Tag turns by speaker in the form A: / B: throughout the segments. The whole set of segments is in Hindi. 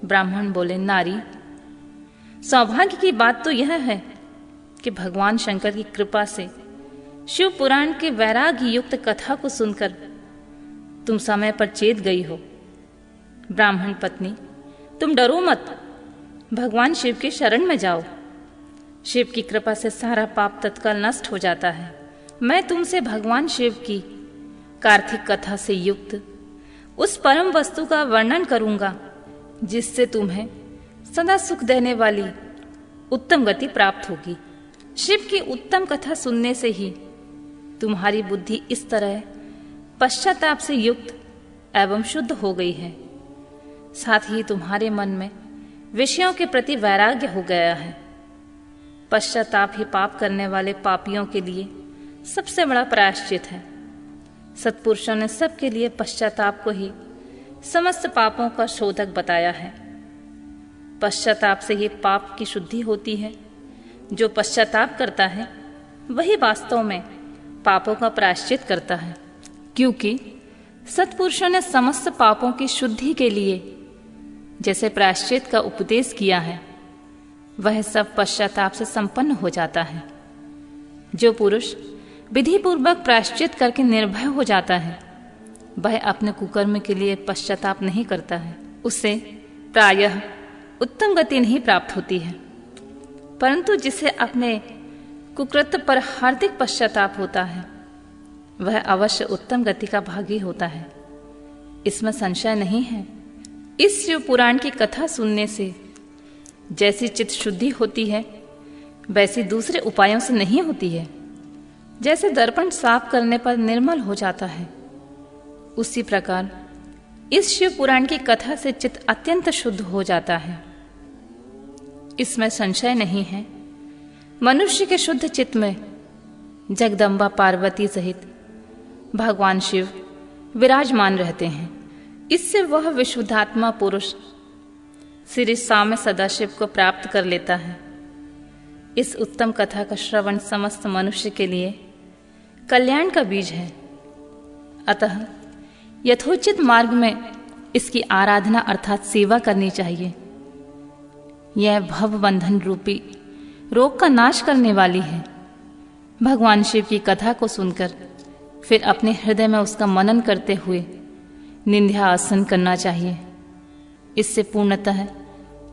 A: ब्राह्मण बोले, नारी, सौभाग्य की बात तो यह है कि भगवान शंकर की कृपा से शिव पुराण के वैराग्य युक्त कथा को सुनकर तुम समय पर चेत गई हो। ब्राह्मण पत्नी, तुम डरो मत, भगवान शिव की शरण में जाओ। शिव की कृपा से सारा पाप तत्काल नष्ट हो जाता है। मैं तुमसे भगवान शिव की कार्तिक कथा से युक्त उस परम वस्तु का वर्णन करूंगा जिससे तुम्हें सदा सुख देने वाली उत्तम गति प्राप्त होगी। शिव की उत्तम कथा सुनने से ही तुम्हारी बुद्धि इस तरह पश्चाताप से युक्त एवं शुद्ध हो गई है। साथ ही तुम्हारे मन में विषयों के प्रति वैराग्य हो गया है। पश्चाताप ही पाप करने वाले पापियों के लिए सबसे बड़ा प्रायश्चित है। सत्पुरुषों ने सबके लिए पश्चाताप को ही समस्त पापों का शोधक बताया है। पश्चाताप से ही पाप की शुद्धि होती है। जो पश्चाताप करता है वही वास्तव में पापों का प्रायश्चित करता है, क्योंकि सत्पुरुषों ने समस्त पापों की शुद्धि के लिए जैसे प्रायश्चित का उपदेश किया है वह सब पश्चाताप से संपन्न हो जाता है। जो पुरुष विधि पूर्वक प्रायश्चित करके निर्भय हो जाता है वह अपने कुकर्म के लिए पश्चाताप नहीं करता है। उसे प्रायः उत्तम गति नहीं प्राप्त होती है, परंतु जिसे अपने कुकृत्य पर हार्दिक पश्चाताप होता है वह अवश्य उत्तम गति का भागी होता है। इसमें संशय नहीं है। इस शिव पुराण की कथा सुनने से जैसी चित्त शुद्धि होती है वैसी दूसरे उपायों से नहीं होती है। जैसे दर्पण साफ करने पर निर्मल हो जाता है, उसी प्रकार इस शिव पुराण की कथा से चित्त अत्यंत शुद्ध हो जाता है। इसमें संशय नहीं है। मनुष्य के शुद्ध चित्त में जगदम्बा पार्वती सहित भगवान शिव विराजमान रहते हैं। इससे वह विशुद्धात्मा पुरुष श्री साम्य सदाशिव को प्राप्त कर लेता है। इस उत्तम कथा का श्रवण समस्त मनुष्य के लिए कल्याण का बीज है। अतः यथोचित मार्ग में इसकी आराधना अर्थात सेवा करनी चाहिए। यह भव बंधन रूपी रोग का नाश करने वाली है। भगवान शिव की कथा को सुनकर फिर अपने हृदय में उसका मनन करते हुए निंध्या आसन करना चाहिए। इससे पूर्णतः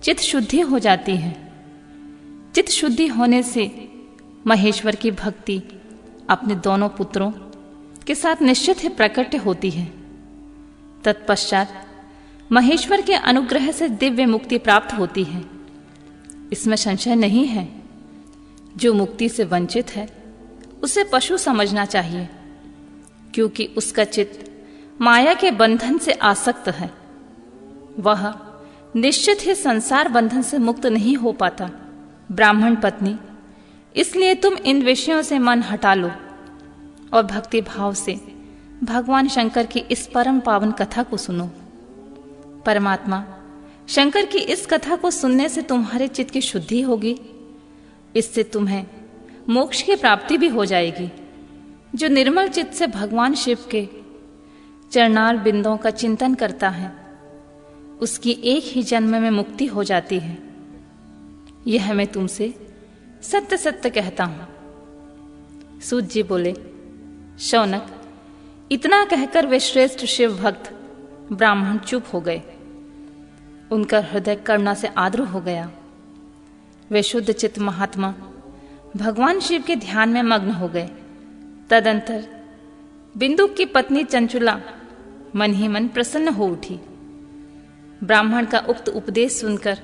A: चित्त शुद्धि हो जाती है। चित्त शुद्धि होने से महेश्वर की भक्ति अपने दोनों पुत्रों के साथ निश्चित ही प्रकट होती है। तत्पश्चात महेश्वर के अनुग्रह से दिव्य मुक्ति प्राप्त होती है। इसमें संशय नहीं है। जो मुक्ति से वंचित है उसे पशु समझना चाहिए, क्योंकि उसका चित्त माया के बंधन से आसक्त है। वह निश्चित ही संसार बंधन से मुक्त नहीं हो पाता। ब्राह्मण पत्नी, इसलिए तुम इन विषयों से मन हटा लो और भक्ति भाव से भगवान शंकर की इस परम पावन कथा को सुनो। परमात्मा शंकर की इस कथा को सुनने से तुम्हारे चित्त की शुद्धि होगी। इससे तुम्हें मोक्ष की प्राप्ति भी हो जाएगी। जो निर्मल चित्त से भगवान शिव के चरणार बिंदों का चिंतन करता है उसकी एक ही जन्म में मुक्ति हो जाती है। यह मैं तुमसे सत्य सत्य कहता हूं। सूत जी बोले, शौनक, इतना कहकर वे श्रेष्ठ शिव भक्त ब्राह्मण चुप हो गए। उनका हृदय करुणा से आर्द्र हो गया। वे शुद्ध चित्त महात्मा भगवान शिव के ध्यान में मग्न हो गए। तदंतर बिंदु की पत्नी चंचुला मन ही मन प्रसन्न हो उठी। ब्राह्मण का उक्त उपदेश सुनकर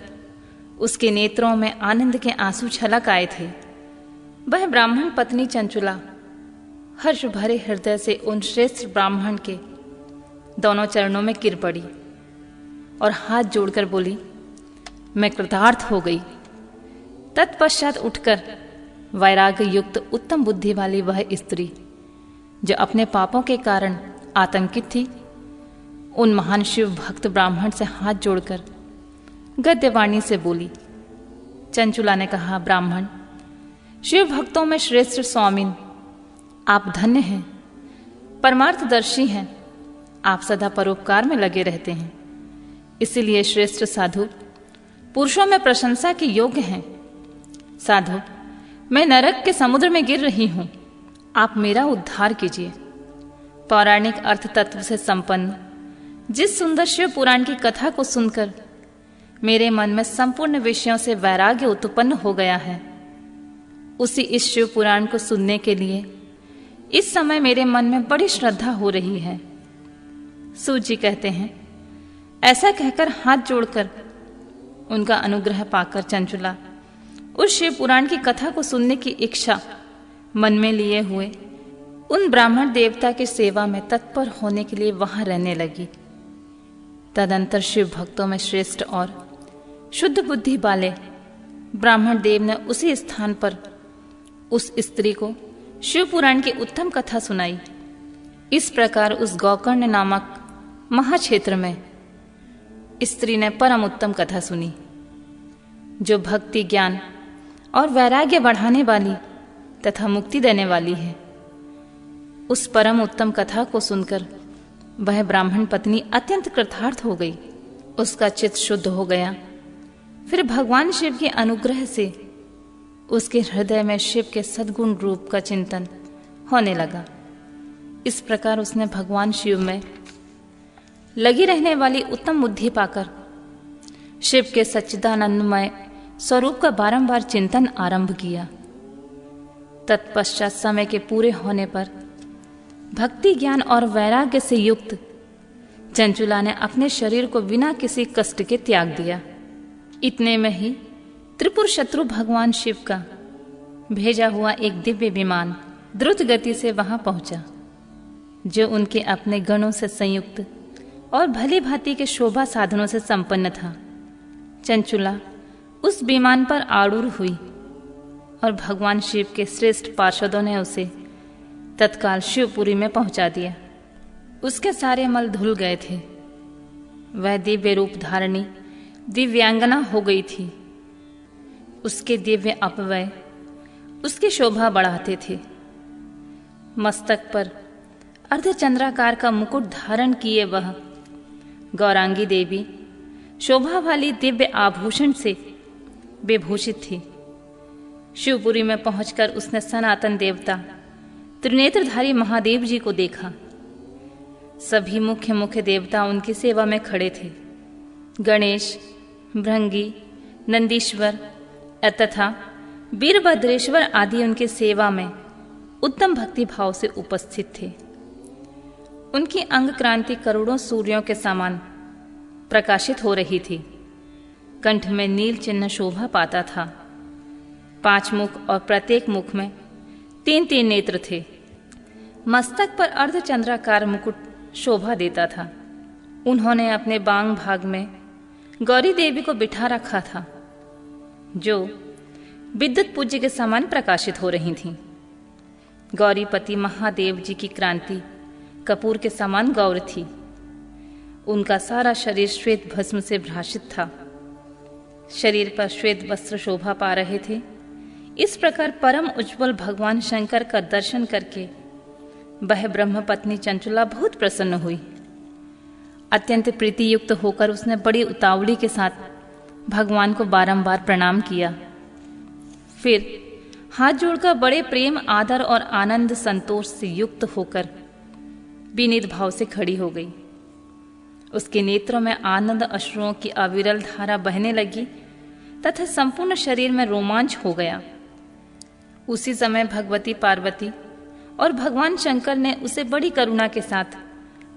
A: उसके नेत्रों में आनंद के आंसू छलक आए थे। वह ब्राह्मण पत्नी चंचुला हर्ष भरे हृदय से उन श्रेष्ठ ब्राह्मण के दोनों चरणों में गिर पड़ी और हाथ जोड़कर बोली, मैं कृतार्थ हो गई। तत्पश्चात उठकर वैराग्य युक्त उत्तम बुद्धि वाली वह स्त्री जो अपने पापों के कारण आतंकित थी, उन महान शिव भक्त ब्राह्मण से हाथ जोड़कर गद्यवाणी से बोली। चंचुला ने कहा, ब्राह्मण, शिव भक्तों में श्रेष्ठ स्वामिन, आप धन्य हैं, परमार्थदर्शी हैं। आप सदा परोपकार में लगे रहते हैं। इसीलिए श्रेष्ठ साधु पुरुषों में प्रशंसा के योग्य हैं। साधु, मैं नरक के समुद्र में गिर रही हूं, आप मेरा उद्धार कीजिए। पौराणिक अर्थ तत्व से संपन्न जिस सुंदर शिव पुराण की कथा को सुनकर मेरे मन में संपूर्ण विषयों से वैराग्य उत्पन्न हो गया है, उसी इस शिव पुराण को सुनने के लिए इस समय मेरे मन में बड़ी श्रद्धा हो रही है। सूत जी कहते हैं, ऐसा कहकर हाथ जोड़कर उनका अनुग्रह पाकर चंचुला उस शिव पुराण की कथा को सुनने की इच्छा मन में लिए हुए उन ब्राह्मण देवता की सेवा में तत्पर होने के लिए वहां रहने लगी। तदंतर शिव भक्तों में श्रेष्ठ और शुद्ध बुद्धि वाले ब्राह्मण देव ने उसी स्थान पर उस स्त्री को शिव पुराण की उत्तम कथा सुनाई। इस प्रकार उस गौकर्ण नामक महाक्षेत्र में स्त्री ने परम उत्तम कथा सुनी, जो भक्ति, ज्ञान और वैराग्य बढ़ाने वाली तथा मुक्ति देने वाली है। उस परम उत्तम कथा को सुनकर वह ब्राह्मण पत्नी अत्यंत कृतार्थ हो गई। उसका चित्त शुद्ध हो गया। फिर भगवान शिव के अनुग्रह से उसके हृदय में शिव के सद्गुण रूप का चिंतन होने लगा। इस प्रकार उसने भगवान शिव में लगी रहने वाली उत्तम बुद्धि पाकर शिव के सच्चिदानंदमय स्वरूप का बारंबार चिंतन आरंभ किया। तत्पश्चात समय के पूरे होने पर भक्ति, ज्ञान और वैराग्य से युक्त चंचुला ने अपने शरीर को बिना किसी कष्ट के त्याग दिया। इतने में ही त्रिपुर शत्रु भगवान शिव का भेजा हुआ एक दिव्य विमान द्रुत गति से वहां पहुंचा, जो उनके अपने गणों से संयुक्त और भली भांति के शोभा साधनों से संपन्न था। चंचुला उस विमान पर आरूढ़ हुई और भगवान शिव के श्रेष्ठ पार्षदों ने उसे तत्काल शिवपुरी में पहुंचा दिया। उसके सारे मल धुल गए थे। वह दिव्य रूप धारणी दिव्यांगना हो गई थी। उसके दिव्य अपव्यय उसकी शोभा बढ़ाते थे। मस्तक पर अर्धचंद्राकार का मुकुट धारण किए वह गौरांगी देवी शोभा वाली दिव्य आभूषण से विभूषित थी। शिवपुरी में पहुंचकर उसने सनातन देवता त्रिनेत्रधारी महादेव जी को देखा। सभी मुख्य मुख्य देवता उनकी सेवा में खड़े थे। गणेश, भृंगी, नंदीश्वर तथा वीरभद्रेश्वर आदि उनकी सेवा में उत्तम भक्ति भाव से उपस्थित थे। उनकी अंग क्रांति करोड़ों सूर्यों के समान प्रकाशित हो रही थी। कंठ में नील चिन्ह शोभा पाता था। 5 मुख और प्रत्येक मुख में 3-3 नेत्र थे। मस्तक पर अर्धचंद्राकार मुकुट शोभा देता था। उन्होंने अपने बांग भाग में गौरी देवी को बिठा रखा था, जो विद्युत पूज्य के समान प्रकाशित हो रही थीं। गौरीपति महादेव जी की क्रांति कपूर के समान गौर थी। उनका सारा शरीर श्वेत भस्म से भ्राषित था। शरीर पर श्वेत वस्त्र शोभा पा रहे थे। इस प्रकार परम उज्ज्वल भगवान शंकर का दर्शन करके वह ब्रह्म पत्नी चंचुला बहुत प्रसन्न हुई। अत्यंत प्रीति युक्त होकर उसने बड़ी उतावली के साथ भगवान को बारंबार प्रणाम किया। फिर हाथ जोड़कर बड़े प्रेम, आदर और आनंद संतोष से युक्त होकर विनीत भाव से खड़ी हो गई। उसके नेत्रों में आनंद अश्रुओं की अविरल धारा बहने लगी तथा संपूर्ण शरीर में रोमांच हो गया। उसी समय भगवती पार्वती और भगवान शंकर ने उसे बड़ी करुणा के साथ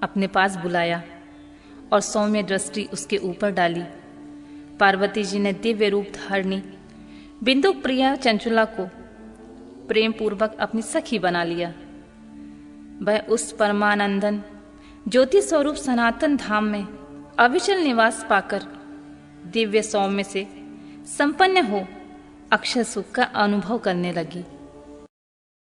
A: अपने पास बुलाया और सौम्य दृष्टि उसके ऊपर डाली। पार्वती जी ने दिव्य रूप धारणी बिंदु प्रिया चंचुला को प्रेम पूर्वक अपनी सखी बना लिया। वह उस परमानंदन ज्योति स्वरूप सनातन धाम में अविचल निवास पाकर दिव्य सौम्य से संपन्न हो अक्षय सुख का अनुभव करने लगी।